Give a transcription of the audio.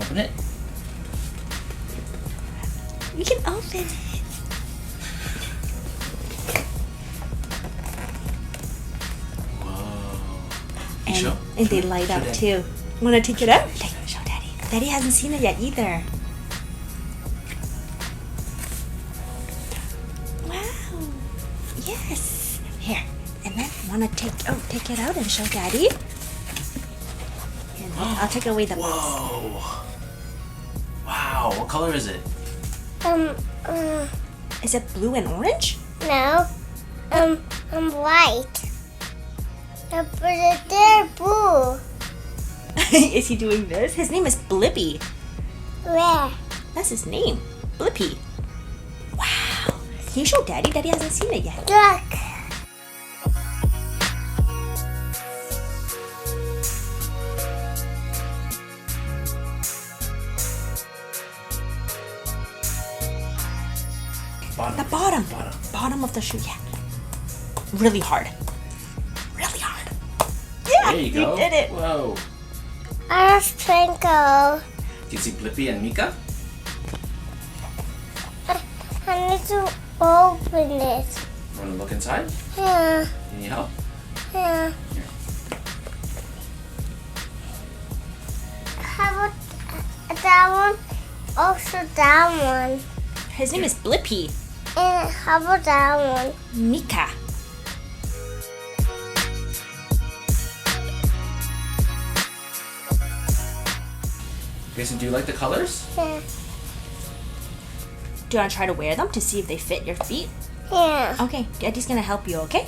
open it? You can open it. Whoa. And they light up too. Want to take it out? Show Daddy. Daddy hasn't seen it yet either. Wow. Yes. Here. And then want to take it out and show Daddy. And I'll take away the box. Whoa. Wow. What color is it? Is it blue and orange? No. White. But they're blue. Is he doing this? His name is Blippi. Where? That's his name. Blippi. Wow. Can you show Daddy? Daddy hasn't seen it yet. Look. The bottom of the shoe, yeah. Really hard. Really hard. Yeah, There you go. did it. Whoa. I twinkle. Do you see Blippi and Mika? I need to open it. Want to look inside? Yeah. You need help? Yeah. Here. How about that one? Also that one. His name is Blippi. And how about that one? Mika. Grayson, do you like the colors? Yeah. Do you want to try to wear them to see if they fit your feet? Yeah. Okay, Daddy's gonna help you, okay?